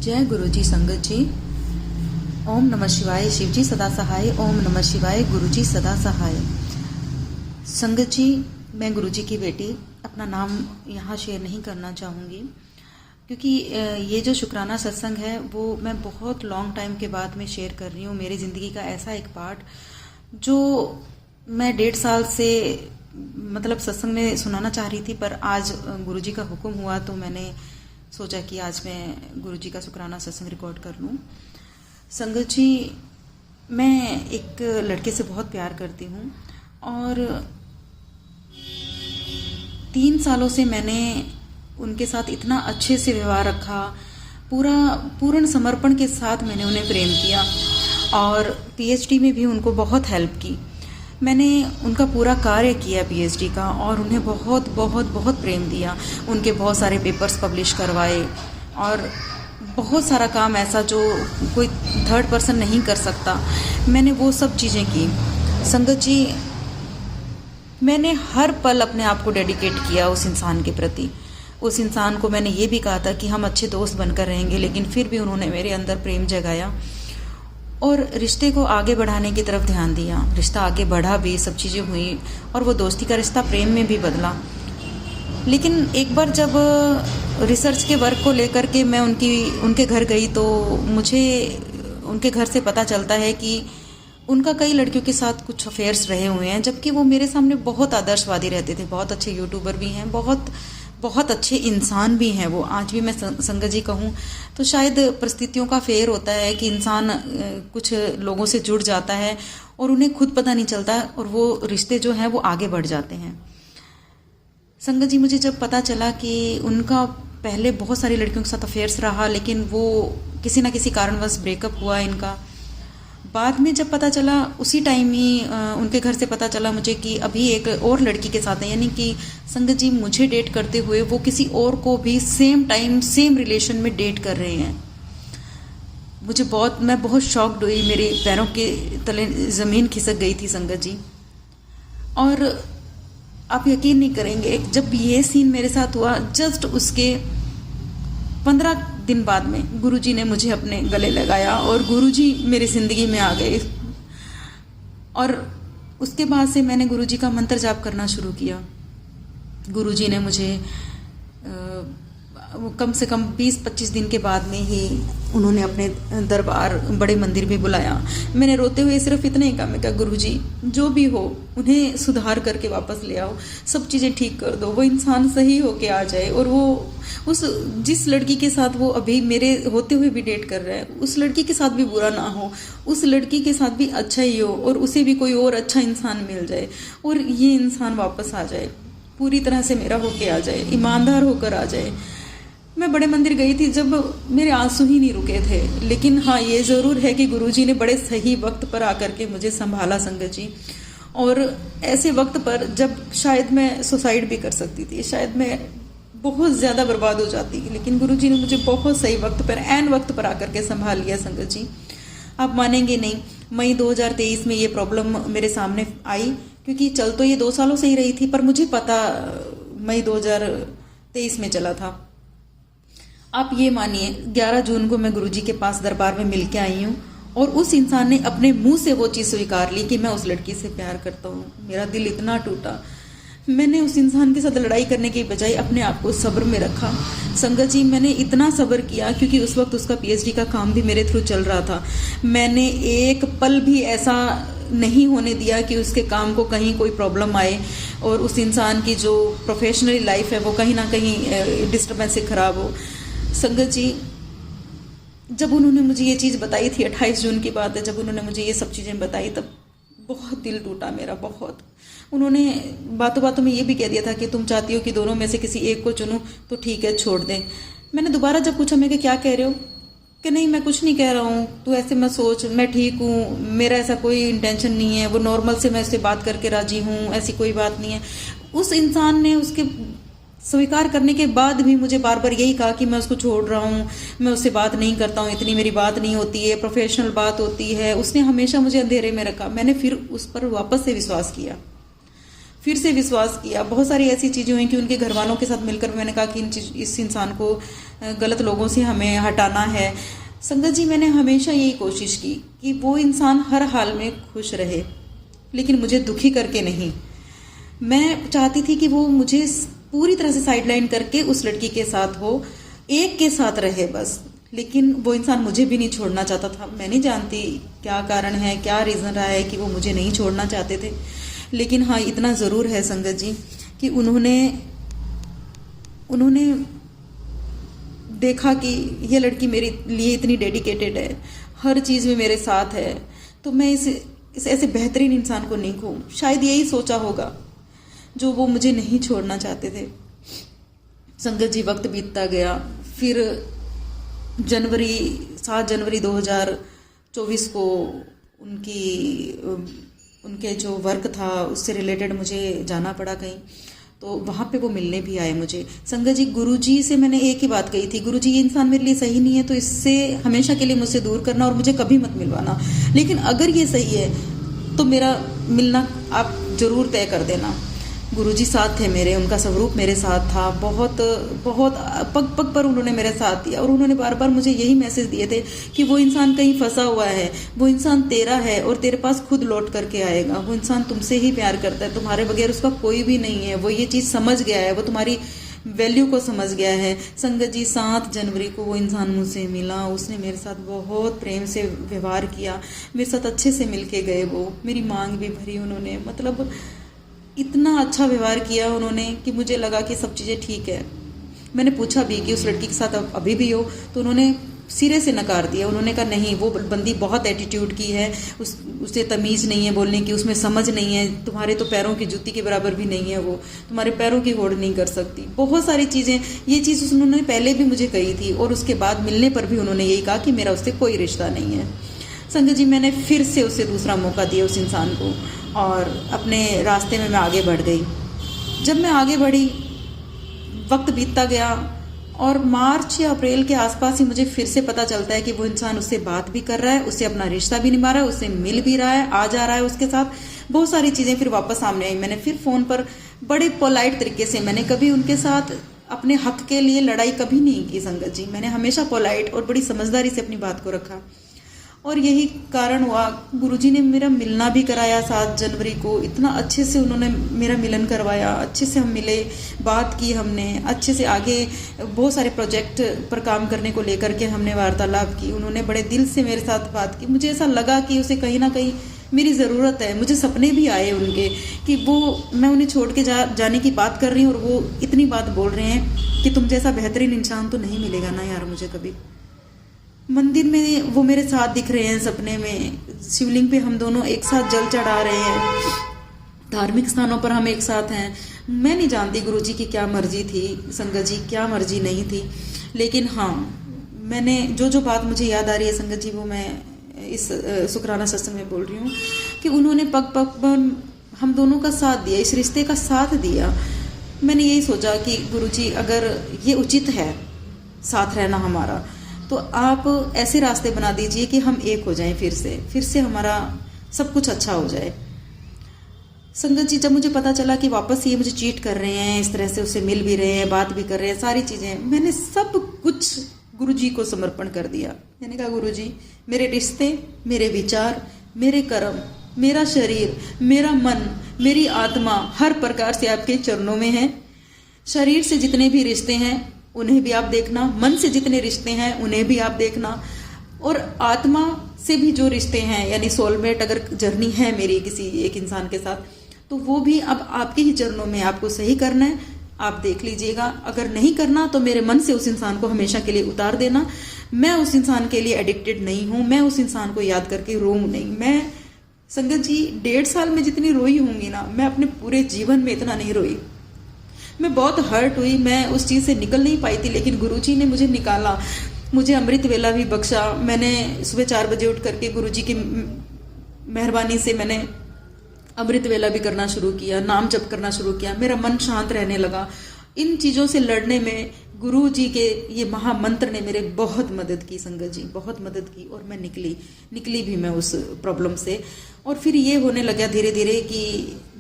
जय गुरु जी संगत जी। ओम नमः शिवाय। शिव जी सदा सहाय। ओम नमः शिवाय। गुरु जी सदा सहाय। संगत जी, मैं गुरु जी की बेटी अपना नाम यहाँ शेयर नहीं करना चाहूँगी, क्योंकि ये जो शुक्राना सत्संग है वो मैं बहुत लॉन्ग टाइम के बाद में शेयर कर रही हूँ। मेरी ज़िंदगी का ऐसा एक पार्ट जो मैं 1.5 साल से मतलब सत्संग में सुनाना चाह रही थी, पर आज गुरु जी का हुक्म हुआ तो मैंने सोचा कि आज मैं गुरु जी का शुक्राना सत्संग रिकॉर्ड कर लूँ। संगत जी, मैं एक लड़के से बहुत प्यार करती हूँ और 3 सालों से मैंने उनके साथ इतना अच्छे से व्यवहार रखा, पूर्ण समर्पण के साथ मैंने उन्हें प्रेम किया और पीएचडी में भी उनको बहुत हेल्प की। मैंने उनका पूरा कार्य किया पीएचडी का और उन्हें बहुत बहुत बहुत प्रेम दिया। उनके बहुत सारे पेपर्स पब्लिश करवाए और बहुत सारा काम ऐसा जो कोई थर्ड पर्सन नहीं कर सकता, मैंने वो सब चीज़ें की। संगत जी, मैंने हर पल अपने आप को डेडिकेट किया उस इंसान के प्रति। उस इंसान को मैंने ये भी कहा था कि हम अच्छे दोस्त बनकर रहेंगे, लेकिन फिर भी उन्होंने मेरे अंदर प्रेम जगाया और रिश्ते को आगे बढ़ाने की तरफ ध्यान दिया। रिश्ता आगे बढ़ा भी, सब चीज़ें हुई और वो दोस्ती का रिश्ता प्रेम में भी बदला। लेकिन एक बार जब रिसर्च के वर्क को लेकर के मैं उनके घर गई तो मुझे उनके घर से पता चलता है कि उनका कई लड़कियों के साथ कुछ अफेयर्स रहे हुए हैं, जबकि वो मेरे सामने बहुत आदर्शवादी रहते थे। बहुत अच्छे यूट्यूबर भी हैं, बहुत अच्छे इंसान भी हैं वो। आज भी मैं संगत जी कहूँ तो शायद परिस्थितियों का फेर होता है कि इंसान कुछ लोगों से जुड़ जाता है और उन्हें खुद पता नहीं चलता और वो रिश्ते जो हैं वो आगे बढ़ जाते हैं। संगत जी, मुझे जब पता चला कि उनका पहले बहुत सारी लड़कियों के साथ अफेयर्स रहा, लेकिन वो किसी ना किसी कारणवश ब्रेकअप हुआ इनका। बाद में जब पता चला, उसी टाइम ही उनके घर से पता चला मुझे कि अभी एक और लड़की के साथ है, यानी कि संगत जी मुझे डेट करते हुए वो किसी और को भी सेम टाइम सेम रिलेशन में डेट कर रहे हैं। मैं बहुत शॉक्ड हुई, मेरे पैरों के तले ज़मीन खिसक गई थी संगत जी। और आप यकीन नहीं करेंगे, जब ये सीन मेरे साथ हुआ, जस्ट उसके 15 दिन बाद में गुरुजी ने मुझे अपने गले लगाया और गुरुजी मेरी ज़िंदगी में आ गए। और उसके बाद से मैंने गुरुजी का मंत्र जाप करना शुरू किया। गुरुजी ने मुझे कम से कम 20-25 दिन के बाद में ही उन्होंने अपने दरबार बड़े मंदिर में बुलाया। मैंने रोते हुए सिर्फ इतना ही कहा, मैं कहा गुरुजी जो भी हो उन्हें सुधार करके वापस ले आओ, सब चीज़ें ठीक कर दो, वो इंसान सही होके आ जाए और वो उस जिस लड़की के साथ वो अभी मेरे होते हुए भी डेट कर रहा है, उस लड़की के साथ भी बुरा ना हो, उस लड़की के साथ भी अच्छा ही हो और उसे भी कोई और अच्छा इंसान मिल जाए और ये इंसान वापस आ जाए, पूरी तरह से मेरा होके आ जाए, ईमानदार होकर आ जाए। मैं बड़े मंदिर गई थी जब मेरे आंसू ही नहीं रुके थे, लेकिन हाँ ये ज़रूर है कि गुरुजी ने बड़े सही वक्त पर आकर के मुझे संभाला संगत जी। और ऐसे वक्त पर जब शायद मैं सुसाइड भी कर सकती थी, शायद मैं बहुत ज़्यादा बर्बाद हो जाती, लेकिन गुरुजी ने मुझे बहुत सही वक्त पर, ऐन वक्त पर आकर के संभाल लिया संगत जी। आप मानेंगे नहीं, मई 2023 में ये प्रॉब्लम मेरे सामने आई, क्योंकि चल तो ये 2 सालों से ही रही थी, पर मुझे पता मई 2023 में चला था। आप ये मानिए 11 जून को मैं गुरुजी के पास दरबार में मिल के आई हूँ और उस इंसान ने अपने मुंह से वो चीज़ स्वीकार ली कि मैं उस लड़की से प्यार करता हूँ। मेरा दिल इतना टूटा। मैंने उस इंसान के साथ लड़ाई करने की बजाय अपने आप को सब्र में रखा। संगत जी, मैंने इतना सब्र किया क्योंकि उस वक्त उसका पीएचडी का काम भी मेरे थ्रू चल रहा था। मैंने एक पल भी ऐसा नहीं होने दिया कि उसके काम को कहीं कोई प्रॉब्लम आए और उस इंसान की जो प्रोफेशनल लाइफ है वो कहीं ना कहीं डिस्टर्बेंस से ख़राब हो। संगत जी, जब उन्होंने मुझे ये चीज़ बताई थी, 28 जून की बात है, जब उन्होंने मुझे ये सब चीज़ें बताई तब बहुत दिल टूटा मेरा, बहुत। उन्होंने बातों बातों में ये भी कह दिया था कि तुम चाहती हो कि दोनों में से किसी एक को चुनो तो ठीक है, छोड़ दें। मैंने दोबारा जब पूछा, मैं क्या कह रहे हो, कि नहीं मैं कुछ नहीं कह रहा हूँ, तू ऐसे मत सोच, मैं ठीक हूँ, मेरा ऐसा कोई इंटेंशन नहीं है, वो नॉर्मल से मैं उससे बात करके राजी हूँ, ऐसी कोई बात नहीं है। उस इंसान ने उसके स्वीकार करने के बाद भी मुझे बार बार यही कहा कि मैं उसको छोड़ रहा हूँ, मैं उससे बात नहीं करता हूँ, इतनी मेरी बात नहीं होती है, प्रोफेशनल बात होती है। उसने हमेशा मुझे अंधेरे में रखा। मैंने फिर उस पर वापस से विश्वास किया। फिर से विश्वास किया। बहुत सारी ऐसी चीज़ें हुई कि उनके घर वालों के साथ मिलकर मैंने कहा कि इस इंसान को गलत लोगों से हमें हटाना है। संगत जी, मैंने हमेशा यही कोशिश की कि वो इंसान हर हाल में खुश रहे, लेकिन मुझे दुखी करके नहीं। मैं चाहती थी कि वो मुझे पूरी तरह से साइडलाइन करके उस लड़की के साथ हो, एक के साथ रहे बस, लेकिन वो इंसान मुझे भी नहीं छोड़ना चाहता था। मैं नहीं जानती क्या कारण है, क्या रीज़न रहा है कि वो मुझे नहीं छोड़ना चाहते थे। लेकिन हाँ, इतना ज़रूर है संगत जी कि उन्होंने देखा कि ये लड़की मेरे लिए इतनी डेडिकेटेड है, हर चीज़ में मेरे साथ है, तो मैं इस ऐसे बेहतरीन इंसान को नहीं खो। शायद यही सोचा होगा जो वो मुझे नहीं छोड़ना चाहते थे। संगत जी, वक्त बीतता गया। फिर 7 जनवरी 2024 को उनके जो वर्क था उससे रिलेटेड मुझे जाना पड़ा कहीं, तो वहाँ पे वो मिलने भी आए मुझे। संगत जी, गुरुजी से मैंने एक ही बात कही थी, गुरुजी ये इंसान मेरे लिए सही नहीं है, तो इससे हमेशा के लिए मुझसे दूर करना और मुझे कभी मत मिलवाना, लेकिन अगर ये सही है तो मेरा मिलना आप जरूर तय कर देना। गुरुजी साथ थे मेरे, उनका स्वरूप मेरे साथ था, बहुत बहुत पग पग पर उन्होंने मेरे साथ दिया, और उन्होंने बार बार मुझे यही मैसेज दिए थे कि वो इंसान कहीं फंसा हुआ है, वो इंसान तेरा है और तेरे पास खुद लौट करके आएगा, वो इंसान तुमसे ही प्यार करता है, तुम्हारे बगैर उसका कोई भी नहीं है, वो ये चीज़ समझ गया है, वो तुम्हारी वैल्यू को समझ गया है। संगत जी, 7 जनवरी को वो इंसान मुझसे मिला, उसने मेरे साथ बहुत प्रेम से व्यवहार किया, मेरे साथ अच्छे से मिल के गए, वो मेरी मांग भी भरी उन्होंने, मतलब इतना अच्छा व्यवहार किया उन्होंने कि मुझे लगा कि सब चीज़ें ठीक है। मैंने पूछा भी कि उस लड़की के साथ अभी भी हो, तो उन्होंने सिरे से नकार दिया। उन्होंने कहा नहीं, वो बंदी बहुत एटीट्यूड की है, उसे तमीज़ नहीं है बोलने की, उसमें समझ नहीं है, तुम्हारे तो पैरों की जूती के बराबर भी नहीं है, वो तुम्हारे पैरों की होड़ नहीं कर सकती। बहुत सारी चीज़ें, ये चीज़ उन्होंने पहले भी मुझे कही थी, और उसके बाद मिलने पर भी उन्होंने यही कहा कि मेरा उससे कोई रिश्ता नहीं है। संगत जी, मैंने फिर से उसे दूसरा मौका दिया उस इंसान को, और अपने रास्ते में मैं आगे बढ़ गई। जब मैं आगे बढ़ी, वक्त बीतता गया, और मार्च या अप्रैल के आसपास ही मुझे फिर से पता चलता है कि वो इंसान उससे बात भी कर रहा है, उससे अपना रिश्ता भी निभा रहा है, उससे मिल भी रहा है, आ जा रहा है उसके साथ। बहुत सारी चीज़ें फिर वापस सामने आई। मैंने फिर फ़ोन पर बड़े पोलाइट तरीके से, मैंने कभी उनके साथ अपने हक के लिए लड़ाई कभी नहीं की संगत जी, मैंने हमेशा पोलाइट और बड़ी समझदारी से अपनी बात को रखा, और यही कारण हुआ। गुरुजी ने मेरा मिलना भी कराया 7 जनवरी को, इतना अच्छे से उन्होंने मेरा मिलन करवाया, अच्छे से हम मिले, बात की हमने, अच्छे से आगे बहुत सारे प्रोजेक्ट पर काम करने को लेकर के हमने वार्तालाप की। उन्होंने बड़े दिल से मेरे साथ बात की, मुझे ऐसा लगा कि उसे कहीं ना कहीं मेरी ज़रूरत है। मुझे सपने भी आए उनके कि मैं उन्हें छोड़ के जाने की बात कर रही हूँ, और वो इतनी बात बोल रहे हैं कि तुम जैसा बेहतरीन इंसान तो नहीं मिलेगा ना यार मुझे कभी। मंदिर में वो मेरे साथ दिख रहे हैं सपने में, शिवलिंग पे हम दोनों एक साथ जल चढ़ा रहे हैं, धार्मिक स्थानों पर हम एक साथ हैं। मैं नहीं जानती गुरुजी की क्या मर्जी थी, संगत जी क्या मर्जी नहीं थी, लेकिन हाँ, मैंने जो बात मुझे याद आ रही है संगत जी, वो मैं इस शुक्राना सत्संग में बोल रही हूँ कि उन्होंने पग पग पर हम दोनों का साथ दिया, इस रिश्ते का साथ दिया। मैंने यही सोचा कि गुरुजी, अगर ये उचित है साथ रहना हमारा, तो आप ऐसे रास्ते बना दीजिए कि हम एक हो जाएं, फिर से हमारा सब कुछ अच्छा हो जाए। संगत जी, जब मुझे पता चला कि वापस ये मुझे चीट कर रहे हैं, इस तरह से उससे मिल भी रहे हैं, बात भी कर रहे हैं, सारी चीज़ें, मैंने सब कुछ गुरुजी को समर्पण कर दिया। मैंने कहा गुरुजी, मेरे रिश्ते, मेरे विचार, मेरे कर्म, मेरा शरीर, मेरा मन, मेरी आत्मा हर प्रकार से आपके चरणों में है। शरीर से जितने भी रिश्ते हैं उन्हें भी आप देखना, मन से जितने रिश्ते हैं उन्हें भी आप देखना, और आत्मा से भी जो रिश्ते हैं, यानी सोलमेट अगर जर्नी है मेरी किसी एक इंसान के साथ, तो वो भी अब आपके ही चरणों में आपको सही करना है। आप देख लीजिएगा, अगर नहीं करना तो मेरे मन से उस इंसान को हमेशा के लिए उतार देना। मैं उस इंसान के लिए एडिक्टेड नहीं हूँ, मैं उस इंसान को याद करके रोऊं नहीं। मैं संगत जी 1.5 साल में जितनी रोई होंगी ना, मैं अपने पूरे जीवन में इतना नहीं रोई। मैं बहुत हर्ट हुई, मैं उस चीज़ से निकल नहीं पाई थी, लेकिन गुरुजी ने मुझे निकाला, मुझे अमृत वेला भी बख्शा। मैंने सुबह 4 बजे उठ करके गुरुजी की मेहरबानी से मैंने अमृत वेला भी करना शुरू किया, नाम जप करना शुरू किया, मेरा मन शांत रहने लगा। इन चीज़ों से लड़ने में गुरु जी के ये महामंत्र ने मेरे बहुत मदद की संगत जी, बहुत मदद की। और मैं निकली भी मैं उस प्रॉब्लम से। और फिर ये होने लगा धीरे धीरे कि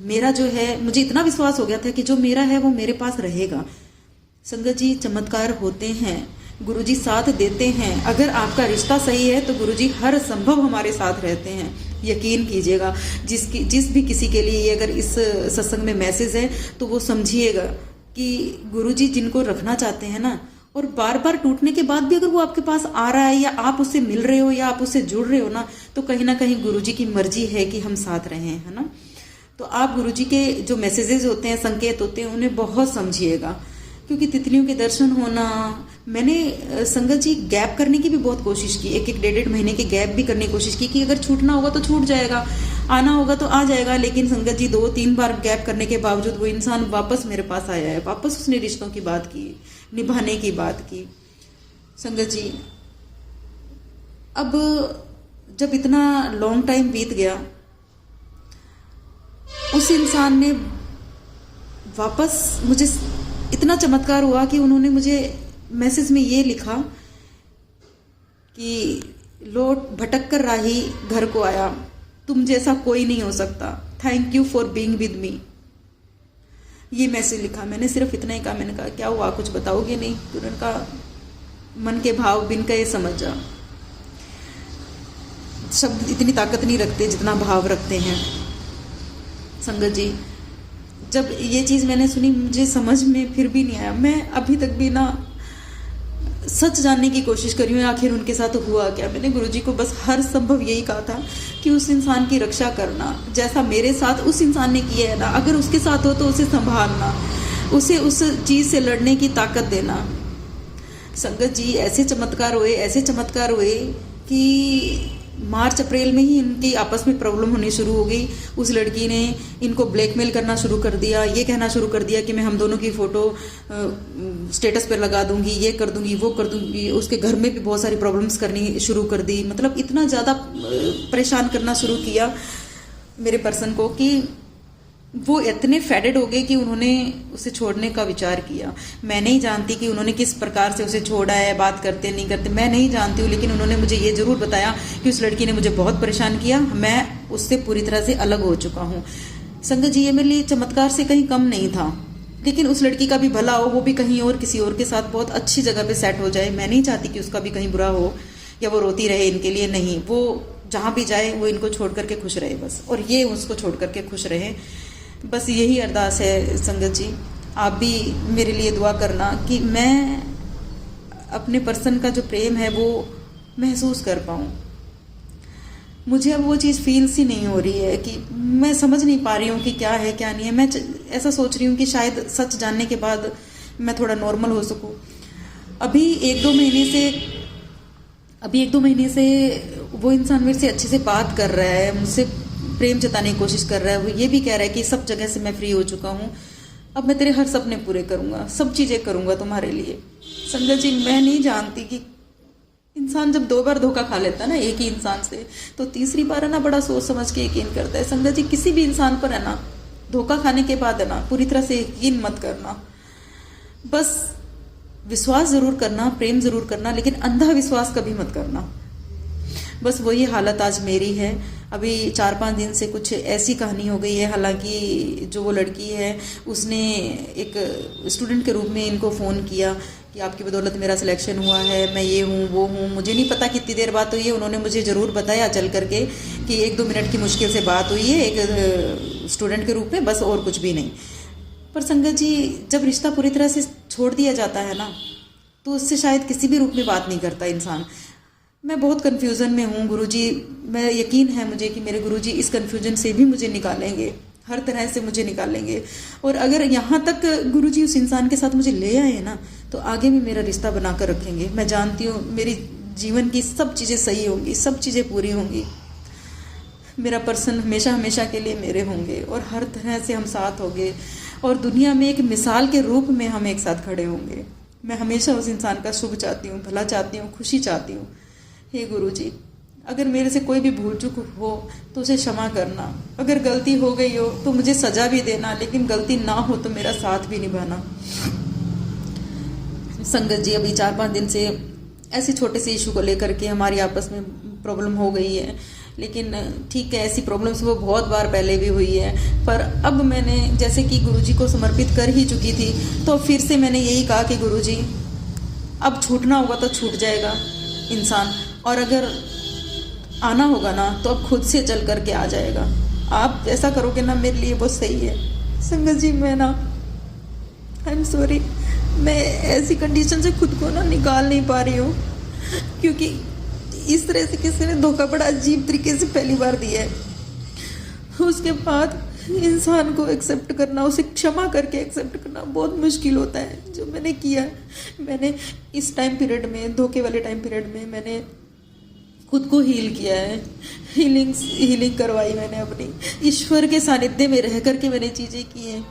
मेरा जो है, मुझे इतना विश्वास हो गया था कि जो मेरा है वो मेरे पास रहेगा। संगत जी, चमत्कार होते हैं, गुरुजी साथ देते हैं। अगर आपका रिश्ता सही है तो गुरुजी हर संभव हमारे साथ रहते हैं, यकीन कीजिएगा। जिस भी किसी के लिए अगर इस सत्संग में मैसेज है तो वो समझिएगा कि गुरुजी जिनको रखना चाहते हैं ना, और बार बार टूटने के बाद भी अगर वो आपके पास आ रहा है या आप उससे मिल रहे हो या आप उससे जुड़ रहे हो ना, तो कहीं ना कहीं गुरुजी की मर्जी है कि हम साथ रहें, है ना। तो आप गुरुजी के जो मैसेजेस होते हैं, संकेत होते हैं, उन्हें बहुत समझिएगा। क्योंकि तितलियों के दर्शन होना, मैंने संगत जी गैप करने की भी बहुत कोशिश की, एक 1-1.5 महीने के गैप भी करने की कोशिश की कि अगर छूटना होगा तो छूट जाएगा, आना होगा तो आ जाएगा। लेकिन संगत जी 2-3 बार गैप करने के बावजूद वो इंसान वापस मेरे पास आया है, वापस उसने रिश्तों की बात की, निभाने की बात की। संगत जी, अब जब इतना लॉन्ग टाइम बीत गया, उस इंसान ने वापस मुझे, इतना चमत्कार हुआ कि उन्होंने मुझे मैसेज में ये लिखा कि लौट भटक कर राही घर को आया, तुम जैसा कोई नहीं हो सकता, thank you for being with me. ये मैसेज लिखा, मैंने सिर्फ इतना ही कहा। मैंने कहा क्या हुआ, कुछ बताओगे नहीं? तो उन्होंने कहा मन के भाव बिन कहे समझ जा। शब्द इतनी ताकत नहीं रखते जितना भाव रखते हैं। संगत जी, जब ये चीज़ मैंने सुनी, मुझे समझ में फिर भी नहीं आया। मैं अभी तक भी ना सच जानने की कोशिश करी हूँ आखिर उनके साथ हुआ क्या। मैंने गुरुजी को बस हर संभव यही कहा था कि उस इंसान की रक्षा करना, जैसा मेरे साथ उस इंसान ने किया है ना, अगर उसके साथ हो तो उसे संभालना, उसे उस चीज़ से लड़ने की ताकत देना। संगत जी, ऐसे चमत्कार हुए कि मार्च अप्रैल में ही इनकी आपस में प्रॉब्लम होनी शुरू हो गई। उस लड़की ने इनको ब्लैकमेल करना शुरू कर दिया, ये कहना शुरू कर दिया कि मैं हम दोनों की फ़ोटो स्टेटस पर लगा दूंगी, ये कर दूंगी, वो कर दूंगी। उसके घर में भी बहुत सारी प्रॉब्लम्स करनी शुरू कर दी। मतलब इतना ज़्यादा परेशान करना शुरू किया मेरे पर्सन को कि वो इतने फेडेड हो गए कि उन्होंने उसे छोड़ने का विचार किया। मैं नहीं जानती कि उन्होंने किस प्रकार से उसे छोड़ा है, बात करते नहीं करते, मैं नहीं जानती हूँ। लेकिन उन्होंने मुझे ये ज़रूर बताया कि उस लड़की ने मुझे बहुत परेशान किया, मैं उससे पूरी तरह से अलग हो चुका हूँ। संगत जी, ये मेरे लिए चमत्कार से कहीं कम नहीं था। लेकिन उस लड़की का भी भला हो, वो भी कहीं और किसी और के साथ बहुत अच्छी जगह पर सेट हो जाए। मैं नहीं चाहती कि उसका भी कहीं बुरा हो या वो रोती रहे इनके लिए। नहीं, वो जहाँ भी जाए वो इनको छोड़ करके खुश रहे बस, और ये उसको छोड़ करके खुश रहे। बस यही अरदास है संगत जी। आप भी मेरे लिए दुआ करना कि मैं अपने पर्सन का जो प्रेम है वो महसूस कर पाऊँ। मुझे अब वो चीज़ फील सी नहीं हो रही है कि मैं समझ नहीं पा रही हूँ कि क्या है क्या नहीं है। मैं ऐसा सोच रही हूँ कि शायद सच जानने के बाद मैं थोड़ा नॉर्मल हो सकूँ। अभी एक दो महीने से वो इंसान मेरे से अच्छे से बात कर रहा है, मुझसे प्रेम जताने की कोशिश कर रहा है। वो ये भी कह रहा है कि सब जगह से मैं फ्री हो चुका हूँ, अब मैं तेरे हर सपने पूरे करूँगा, सब चीज़ें करूँगा तुम्हारे लिए। संगत जी, मैं नहीं जानती कि इंसान जब 2 बार धोखा खा लेता है ना एक ही इंसान से, तो तीसरी बार है ना बड़ा सोच समझ के यकीन करता है। संगत जी, किसी भी इंसान पर है ना धोखा खाने के बाद है ना पूरी तरह से यकीन मत करना। बस विश्वास ज़रूर करना, प्रेम ज़रूर करना, लेकिन अंधा विश्वास कभी मत करना। बस वही हालत आज मेरी है। अभी 4-5 दिन से कुछ ऐसी कहानी हो गई है। हालांकि जो वो लड़की है उसने एक स्टूडेंट के रूप में इनको फ़ोन किया कि आपकी बदौलत मेरा सिलेक्शन हुआ है, मैं ये हूँ वो हूँ। मुझे नहीं पता कितनी देर बात हुई है, उन्होंने मुझे ज़रूर बताया चल करके कि 1-2 मिनट की मुश्किल से बात हुई है एक स्टूडेंट के रूप में, बस और कुछ भी नहीं। पर संगत जी, जब रिश्ता पूरी तरह से छोड़ दिया जाता है ना, तो उससे शायद किसी भी रूप में बात नहीं करता इंसान। मैं बहुत कन्फ्यूज़न में हूँ गुरुजी। मैं यकीन है मुझे कि मेरे गुरुजी इस कन्फ्यूजन से भी मुझे निकालेंगे, हर तरह से मुझे निकालेंगे। और अगर यहाँ तक गुरुजी उस इंसान के साथ मुझे ले आए ना, तो आगे भी मेरा रिश्ता बना कर रखेंगे। मैं जानती हूँ मेरी जीवन की सब चीज़ें सही होंगी, सब चीज़ें पूरी होंगी। मेरा पर्सन हमेशा हमेशा के लिए मेरे होंगे और हर तरह से हम साथ होंगे और दुनिया में एक मिसाल के रूप में हम एक साथ खड़े होंगे। मैं हमेशा उस इंसान का शुभ चाहती हूँ, भला चाहती हूँ, खुशी चाहती हूँ। हे गुरुजी, अगर मेरे से कोई भी भूल चूक हो तो उसे क्षमा करना। अगर गलती हो गई हो तो मुझे सजा भी देना, लेकिन गलती ना हो तो मेरा साथ भी निभाना। संगत जी, अभी 4-5 दिन से ऐसे छोटे से इशू को लेकर के हमारी आपस में प्रॉब्लम हो गई है। लेकिन ठीक है, ऐसी प्रॉब्लम्स वो बहुत बार पहले भी हुई है, पर अब मैंने जैसे कि गुरुजी को समर्पित कर ही चुकी थी, तो फिर से मैंने यही कहा कि गुरुजी, अब छूटना होगा तो छूट जाएगा इंसान, और अगर आना होगा ना तो अब खुद से चल करके आ जाएगा। आप ऐसा करोगे ना मेरे लिए बहुत सही है। संगत जी, मैं ना आई एम सॉरी, मैं ऐसी कंडीशन से खुद को ना निकाल नहीं पा रही हूँ, क्योंकि इस तरह से किसी ने धोखा बड़ा अजीब तरीके से पहली बार दिया है। उसके बाद इंसान को एक्सेप्ट करना, उसे क्षमा करके एक्सेप्ट करना बहुत मुश्किल होता है। जो मैंने किया, मैंने इस टाइम पीरियड में, धोखे वाले टाइम पीरियड में मैंने खुद को हील किया है, हीलिंग करवाई मैंने अपनी, ईश्वर के सानिध्य में रह करके मैंने चीज़ें की हैं।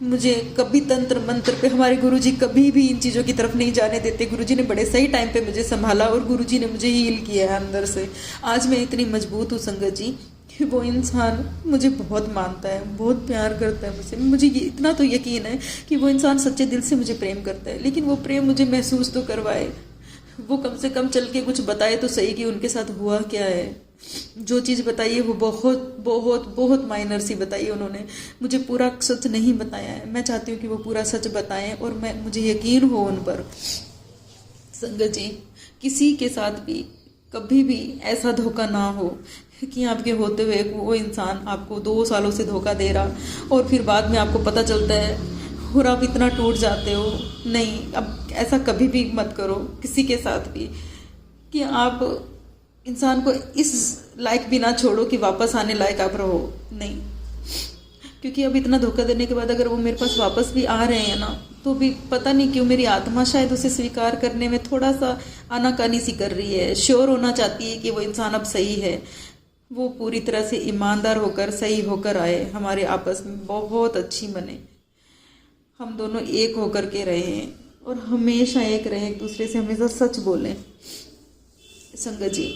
मुझे कभी तंत्र मंत्र पे, हमारे गुरुजी कभी भी इन चीज़ों की तरफ नहीं जाने देते। गुरुजी ने बड़े सही टाइम पे मुझे संभाला और गुरुजी ने मुझे हील किया है अंदर से। आज मैं इतनी मजबूत हूँ संगत जी कि वो इंसान मुझे बहुत मानता है, बहुत प्यार करता है मुझसे। मुझे ये इतना तो यकीन है कि वो इंसान सच्चे दिल से मुझे प्रेम करता है, लेकिन वो प्रेम मुझे महसूस तो करवाए, वो कम से कम चल के कुछ बताए तो सही कि उनके साथ हुआ क्या है। जो चीज़ बताई है वो बहुत बहुत बहुत माइनर सी बताई है उन्होंने, मुझे पूरा सच नहीं बताया है। मैं चाहती हूँ कि वो पूरा सच बताएं और मुझे यकीन हो उन पर। संगत जी, किसी के साथ भी कभी भी ऐसा धोखा ना हो कि आपके होते हुए वो इंसान आपको 2 सालों से धोखा दे रहा और फिर बाद में आपको पता चलता है और आप इतना टूट जाते हो। नहीं, अब ऐसा कभी भी मत करो किसी के साथ भी, कि आप इंसान को इस लायक भी ना छोड़ो कि वापस आने लायक आप रहो। नहीं, क्योंकि अब इतना धोखा देने के बाद अगर वो मेरे पास वापस भी आ रहे हैं ना, तो भी पता नहीं क्यों मेरी आत्मा शायद उसे स्वीकार करने में थोड़ा सा आनाकानी सी कर रही है। श्योर होना चाहती है कि वो इंसान अब सही है, वो पूरी तरह से ईमानदार होकर सही होकर आए, हमारे आपस में बहुत अच्छी बने, हम दोनों एक होकर के रहे और हमेशा एक रहे, एक दूसरे से हमेशा सच बोलें। संगत जी,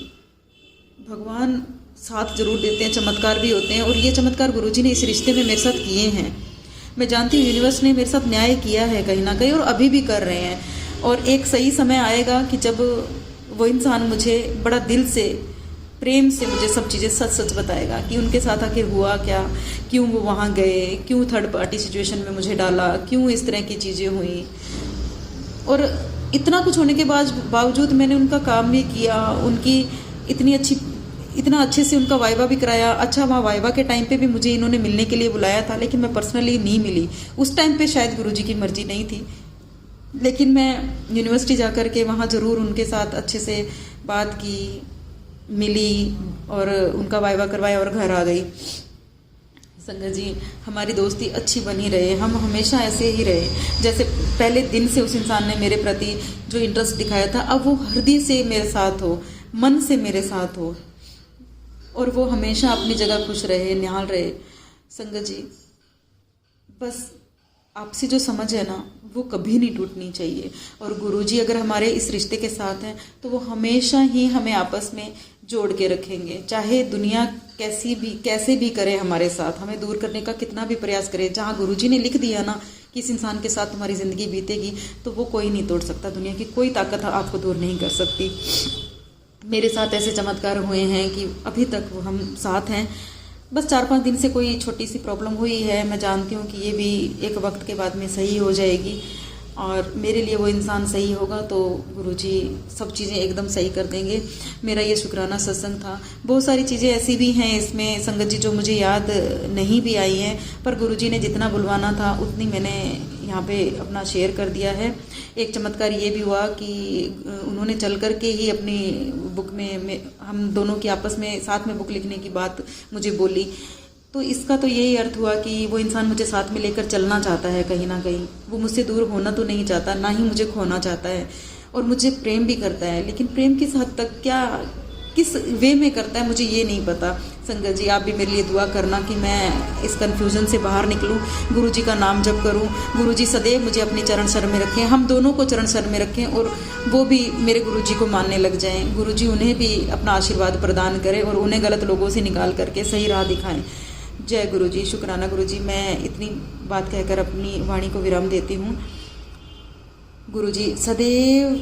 भगवान साथ जरूर देते हैं, चमत्कार भी होते हैं, और ये चमत्कार गुरुजी ने इस रिश्ते में मेरे साथ किए हैं। मैं जानती हूँ यूनिवर्स ने मेरे साथ न्याय किया है कहीं ना कहीं, और अभी भी कर रहे हैं। और एक सही समय आएगा कि जब वो इंसान मुझे बड़ा दिल से, प्रेम से मुझे सब चीज़ें सच सच बताएगा कि उनके साथ आखिर हुआ क्या, क्यों वो वहाँ गए, क्यों थर्ड पार्टी सिचुएशन में मुझे डाला, क्यों इस तरह की चीज़ें हुई। और इतना कुछ होने के बावजूद मैंने उनका काम भी किया, उनकी इतना अच्छे से उनका वाइवा भी कराया। अच्छा, वहाँ वाइवा के टाइम पे भी मुझे इन्होंने मिलने के लिए बुलाया था, लेकिन मैं पर्सनली नहीं मिली। उस टाइम पे शायद गुरुजी की मर्जी नहीं थी, लेकिन मैं यूनिवर्सिटी जा कर के वहाँ ज़रूर उनके साथ अच्छे से बात की, मिली और उनका वाइवा करवाया और घर आ गई। संगत जी, हमारी दोस्ती अच्छी बनी रहे, हम हमेशा ऐसे ही रहे। जैसे पहले दिन से उस इंसान ने मेरे प्रति जो इंटरेस्ट दिखाया था, अब वो हृदय से मेरे साथ हो, मन से मेरे साथ हो, और वो हमेशा अपनी जगह खुश रहे, निहाल रहे। संगत जी, बस आपसे जो समझ है ना, वो कभी नहीं टूटनी चाहिए। और गुरुजी अगर हमारे इस रिश्ते के साथ हैं तो वो हमेशा ही हमें आपस में जोड़ के रखेंगे, चाहे दुनिया कैसे भी करे हमारे साथ, हमें दूर करने का कितना भी प्रयास करे। जहाँ गुरुजी ने लिख दिया ना कि इस इंसान के साथ तुम्हारी ज़िंदगी बीतेगी, तो वो कोई नहीं तोड़ सकता, दुनिया की कोई ताकत आपको दूर नहीं कर सकती। मेरे साथ ऐसे चमत्कार हुए हैं कि अभी तक वो हम साथ हैं। बस 4-5 दिन से कोई छोटी सी प्रॉब्लम हुई है, मैं जानती हूँ कि ये भी एक वक्त के बाद में सही हो जाएगी, और मेरे लिए वो इंसान सही होगा तो गुरुजी सब चीज़ें एकदम सही कर देंगे। मेरा ये शुक्राना सत्संग था। बहुत सारी चीज़ें ऐसी भी हैं इसमें संगत जी जो मुझे याद नहीं भी आई हैं, पर गुरुजी ने जितना बुलवाना था उतनी मैंने यहाँ पे अपना शेयर कर दिया है। एक चमत्कार ये भी हुआ कि उन्होंने चल कर के ही अपनी बुक में हम दोनों की आपस में साथ में बुक लिखने की बात मुझे बोली। तो इसका तो यही अर्थ हुआ कि वो इंसान मुझे साथ में लेकर चलना चाहता है कहीं ना कहीं। वो मुझसे दूर होना तो नहीं चाहता, ना ही मुझे खोना चाहता है, और मुझे प्रेम भी करता है, लेकिन प्रेम किस हद तक, किस वे में करता है मुझे ये नहीं पता। संगत जी, आप भी मेरे लिए दुआ करना कि मैं इस कन्फ्यूज़न से बाहर निकलूं, गुरुजी का नाम जप करूं, गुरुजी सदैव मुझे अपने चरण सर में रखें, हम दोनों को चरण सर में रखें, और वो भी मेरे गुरुजी को मानने लग जाएं। गुरुजी उन्हें भी अपना आशीर्वाद प्रदान करें और उन्हें गलत लोगों से निकाल करके सही राह दिखाएं। जय गुरुजी, शुक्राना गुरुजी। मैं इतनी बात कहकर अपनी वाणी को विराम देती हूँ। गुरुजी सदैव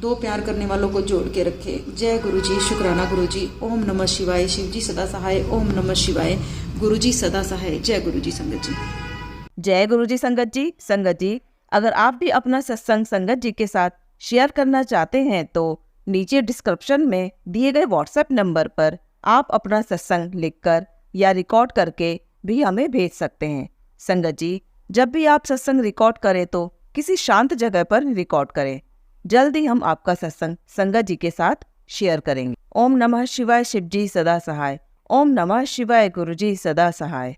दो प्यार करने वालों को जोड़ के रखे। जय गुरुजी, शुक्राना गुरुजी। ओम नमः शिवाय। शिव जी सदा सहाय। ओम नमः शिवाय। गुरुजी सदा सहाय। जय गुरुजी संगत जी। जय गुरुजी संगत जी। संगत जी, अगर आप भी अपना सत्संग संगत जी के साथ शेयर करना चाहते हैं तो नीचे डिस्क्रिप्शन में दिए गए व्हाट्सएप नंबर पर आप अपना सत्संग लिखकर या रिकॉर्ड करके भी हमें भेज सकते हैं। संगत जी, जब भी आप सत्संग रिकॉर्ड करें तो किसी शांत जगह पर रिकॉर्ड करें। जल्दी हम आपका सत्संग संगत जी के साथ शेयर करेंगे। ओम नमः शिवाय। शिव जी सदा सहाय। ओम नमः शिवाय। गुरुजी सदा सहाय।